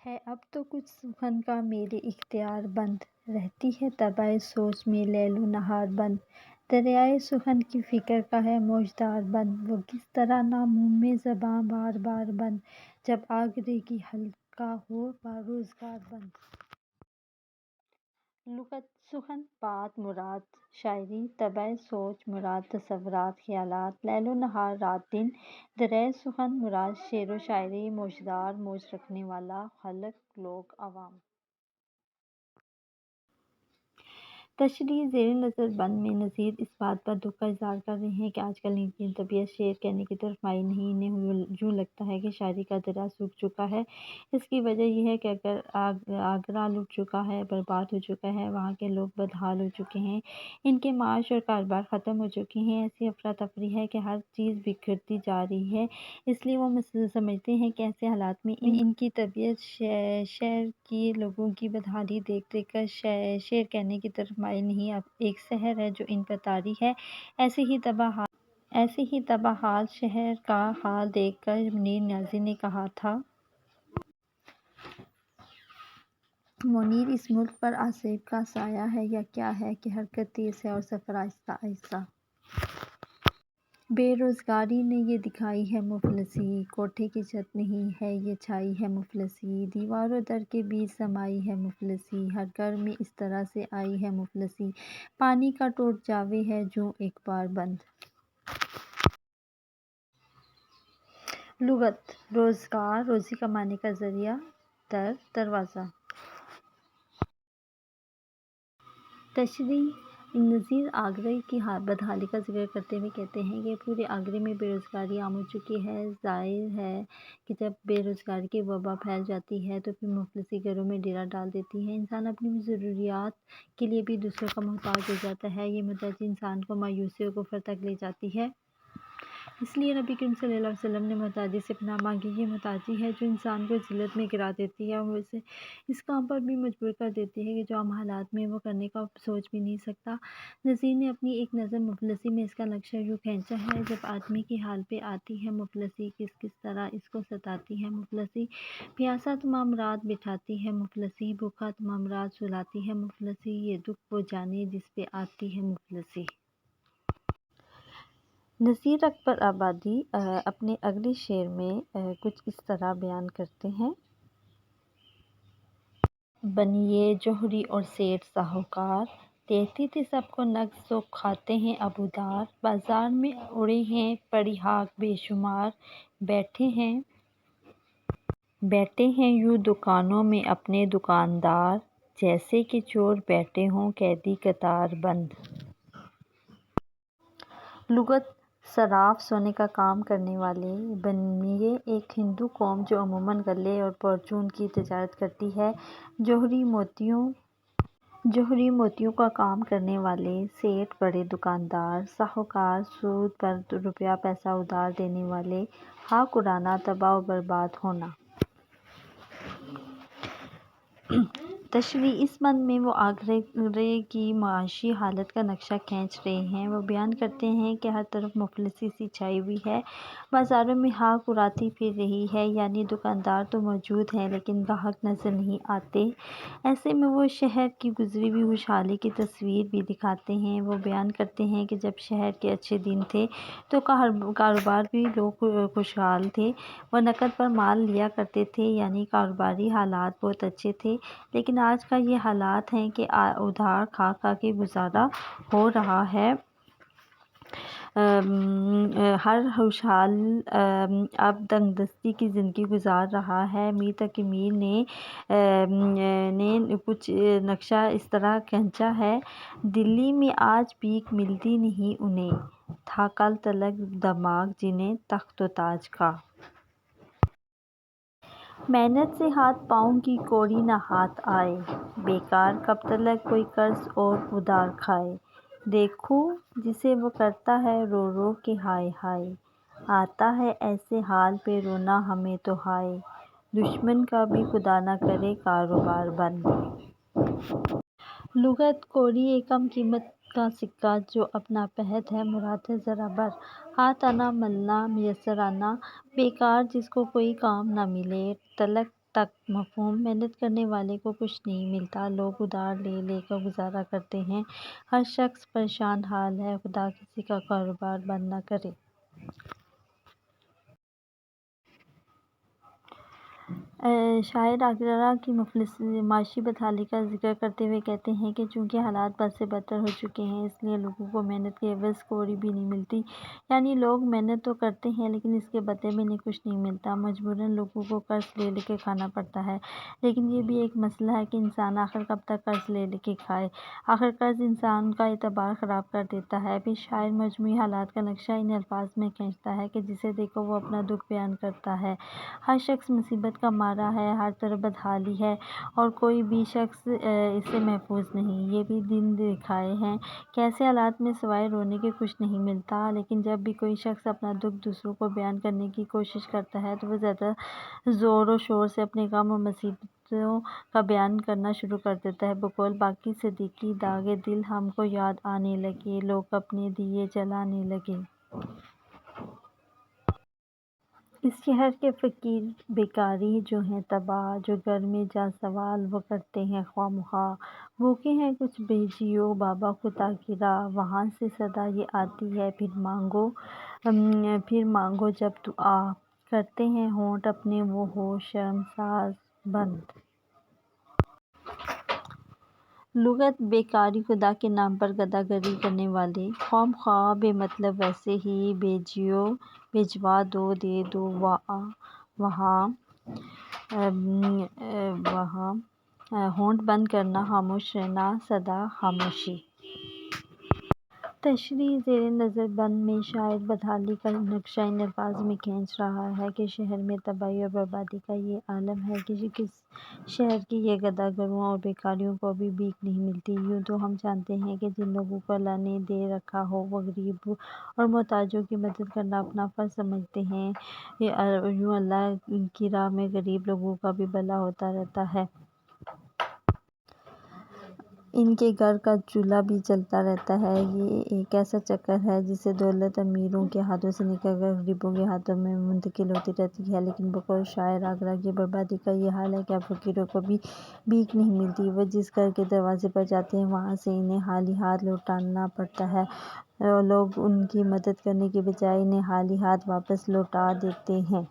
ہے اب تو کچھ سخن کا میرے اختیار بند، رہتی ہے طبع سوچ میں لیل و نہار بند، دریائے سخن کی فکر کا ہے موجدار بند، وہ کس طرح نہ منہ میں زباں بار بار بند، جب آگ ریگی حلقہ ہو با روزگار بند۔ لغت: سخن، بات مراد شاعری، طبع سوچ مراد تصورات خیالات، لیل و نہار رات دن، دریائے سخن مراد شعر و شاعری، موجدار موج رکھنے والا، خلق لوگ عوام۔ تشریح: زیر نظر بند میں نظیر اس بات پر دکھ کا اظہار کر رہے ہیں کہ آج کل ان کی طبیعت شعر کہنے کی طرف مائل نہیں، انہیں یوں لگتا ہے کہ شاعری کا دریا سوکھ چکا ہے۔ اس کی وجہ یہ ہے کہ آگرہ لٹ چکا ہے، برباد ہو چکا ہے، وہاں کے لوگ بدحال ہو چکے ہیں، ان کے معاش اور کاروبار ختم ہو چکے ہیں، ایسی افراتفری ہے کہ ہر چیز بکھرتی جا رہی ہے، اس لیے وہ سمجھتے ہیں کہ ایسے حالات میں ان کی طبیعت شہر کے لوگوں کی بدحالی دیکھ دیکھ کر شعر کہنے کی طرف مائل نہیں، اب ایک سحر ہے جو ان پر طاری ہے، ایسے ہی تباہ حال شہر کا حال دیکھ کر منیر نیازی نے کہا تھا: منیر اس ملک پر آصف کا سایہ ہے یا کیا ہے کہ حرکت تیز ہے اور سفر آہستہ آہستہ۔ بے روزگاری نے یہ دکھائی ہے مفلسی، کوٹھے کی چھت نہیں ہے یہ چھائی ہے مفلسی، دیوار و در کے بیچ سمائی ہے مفلسی، ہر گھر میں اس طرح سے آئی ہے مفلسی، پانی کا ٹوٹ جاوے ہے جوں ایک بار بند۔ لغت: روزگار، روزی کمانے کا ذریعہ، در، دروازہ۔ تشریح: نظیر آگرہ کی بدحالی کا ذکر کرتے ہوئے کہتے ہیں کہ پورے آگرے میں بے روزگاری عام ہو چکی ہے، ظاہر ہے کہ جب بے روزگاری کی وبا پھیل جاتی ہے تو پھر مفلسی گھروں میں ڈیرا ڈال دیتی ہے، انسان اپنی ضروریات کے لیے بھی دوسروں کا محتاج ہو جاتا ہے، یہ محتاجی انسان کو مایوسی و کفر تک لے جاتی ہے، اس لیے نبی کریم صلی اللہ علیہ وسلم نے محتاجی سے پناہ مانگی، یہ محتاجی ہے جو انسان کو ذلت میں گرا دیتی ہے اور اسے اس کام پر بھی مجبور کر دیتی ہے کہ جو عام حالات میں وہ کرنے کا سوچ بھی نہیں سکتا۔ نظیر نے اپنی ایک نظم مفلسی میں اس کا نقشہ یوں کھینچا ہے: جب آدمی کے حال پہ آتی ہے مفلسی، کس طرح اس کو ستاتی ہے مفلسی، پیاسا تمام رات بٹھاتی ہے مفلسی، بھوکا تمام رات سلاتی ہے مفلسی، یہ دکھ وہ جانے جس پہ آتی ہے مفلسی۔ نذیر اکبر آبادی اپنے اگلے شعر میں کچھ اس طرح بیان کرتے ہیں: بنیے جوہری اور سیٹھ ساہوکار، دیتے تھے سب کو نقد سو کھاتے ہیں اب ادھار، بازار میں اڑے ہیں پڑی ہاک بے شمار، بیٹھے ہیں یوں دکانوں میں اپنے دکاندار، جیسے کہ چور بیٹھے ہوں قیدی قطار بند۔ لغت: صراف، سونے کا کام کرنے والے۔ بنیے ایک ہندو قوم جو عموماً غلے اور پرچون کی تجارت کرتی ہے۔ جوہری موتیوں کا کام کرنے والے۔ سیٹھ، بڑے دکاندار۔ ساہوکار، سود پر روپیہ پیسہ ادھار دینے والے۔ ہاک اڑانا، تباہ و برباد ہونا۔ تشریح: اس بند میں وہ آگرے کی معاشی حالت کا نقشہ کھینچ رہے ہیں، وہ بیان کرتے ہیں کہ ہر طرف مفلسی سی چھائی ہوئی ہے، بازاروں میں ہاک اڑاتی پھر رہی ہے، یعنی دکاندار تو موجود ہیں لیکن گاہک نظر نہیں آتے، ایسے میں وہ شہر کی گزری ہوئی خوشحالی کی تصویر بھی دکھاتے ہیں، وہ بیان کرتے ہیں کہ جب شہر کے اچھے دن تھے تو کاروبار بھی لوگ خوشحال تھے، وہ نقد پر مال لیا کرتے تھے، یعنی کاروباری حالات بہت اچھے تھے، لیکن آج کا یہ حالات ہیں کہ ادھار کھا کھا کے گزارا ہو رہا ہے، ہر خوشحال اب تنگ دستی کی زندگی گزار رہا ہے۔ میر تقی میر نے کچھ نقشہ اس طرح کھینچا ہے: دلی میں آج بھیک ملتی نہیں انہیں، تھا کل تلک دماغ جنہیں تخت و تاج کا۔ محنت سے ہاتھ پاؤں کی کوڑی نہ ہاتھ آئے، بیکار کب تلک کوئی قرض اور ادھار کھائے، دیکھو جسے وہ کرتا ہے رو رو کے ہائے ہائے، آتا ہے ایسے حال پہ رونا ہمیں تو ہائے، دشمن کا بھی خدا نہ کرے کاروبار بند۔ لغت: کوڑی، کم قیمت کا سکہ جو اب ناپید ہے، مراد ہے ذرا بر، ہاتھ آنا ملنا میسر آنا، بیکار جس کو کوئی کام نہ ملے، تلک تک مفہوم: محنت کرنے والے کو کچھ نہیں ملتا، لوگ ادھار لے لے کر گزارا کرتے ہیں، ہر شخص پریشان حال ہے، خدا کسی کا کاروبار بند نہ کرے۔ شاعر آگرہ کی معاشی بدحالی کا ذکر کرتے ہوئے کہتے ہیں کہ چونکہ حالات بد سے بدتر ہو چکے ہیں، اس لیے لوگوں کو محنت کے عوض کوڑی بھی نہیں ملتی، یعنی لوگ محنت تو کرتے ہیں لیکن اس کے بدلے میں انہیں کچھ نہیں ملتا، مجبوراً لوگوں کو قرض لے لے کے کھانا پڑتا ہے۔ لیکن یہ بھی ایک مسئلہ ہے کہ انسان آخر کب تک قرض لے لے کے کھائے؟ آخر قرض انسان کا اعتبار خراب کر دیتا ہے۔ پھر شاعر مجموعی حالات کا نقشہ ان الفاظ میں کھینچتا ہے کہ جسے دیکھو وہ اپنا دکھ بیان کرتا ہے: ہر شخص مصیبت کا مارا ہے، ہر طرف بدحالی ہے اور کوئی بھی شخص اس سے محفوظ نہیں۔ یہ بھی دن دکھائے ہیں کہ ایسے حالات میں سوائے رونے کے کچھ نہیں ملتا، لیکن جب بھی کوئی شخص اپنا دکھ دوسروں کو بیان کرنے کی کوشش کرتا ہے تو وہ زیادہ زور و شور سے اپنے غم اور مصیبتوں کا بیان کرنا شروع کر دیتا ہے۔ بقول باقی صدیقی: داغِ دل ہم کو یاد آنے لگے، لوگ اپنے دیے جلانے لگے۔ اس شہر کے فقیر بیکاری جو ہیں تباہ، جو گھر میں جا سوال وہ کرتے ہیں خواہ مخواہ، بھوکے ہیں کچھ بھیجیو بابا خدا کی راہ، وہاں سے صدا یہ آتی ہے پھر مانگو جب دعا، کرتے ہیں ہونٹ اپنے وہ ہوش شرمسار بند۔ لغت: بیکاری، خدا کے نام پر گدھا گری کرنے والے، خواہ مخواہ بے مطلب، ویسے ہی بھیجیو بھجوا دو، دے دو، وہاں ہونٹ بند کرنا، خاموش رہنا، سدا خاموشی۔ تشریح: زیر نظر بند میں شاعر بدحالی کا نقشہ ان الفاظ میں کھینچ رہا ہے کہ شہر میں تباہی اور بربادی کا یہ عالم ہے کہ شہر کے یہ گدھا گروں اور بیکاروں کو بھی بھیک نہیں ملتی۔ یوں تو ہم جانتے ہیں کہ جن لوگوں کو اللہ نے دے رکھا ہو وہ غریب اور محتاجوں کی مدد کرنا اپنا فرض سمجھتے ہیں، یوں اللہ کی راہ میں غریب لوگوں کا بھی بھلا ہوتا رہتا ہے، ان کے گھر کا چولہا بھی جلتا رہتا ہے۔ یہ ایک ایسا چکر ہے جس سے دولت امیروں کے ہاتھوں سے نکل کر غریبوں کے ہاتھوں میں منتقل ہوتی رہتی ہے۔ لیکن بقول شاعر آگرہ کی بربادی کا یہ حال ہے کہ اب فقیروں کو بھی بھیک نہیں ملتی، وہ جس گھر کے دروازے پر جاتے ہیں وہاں سے انہیں خالی ہاتھ لوٹنا پڑتا ہے، لوگ ان کی مدد کرنے کے بجائے انہیں خالی ہاتھ واپس لوٹا دیتے ہیں۔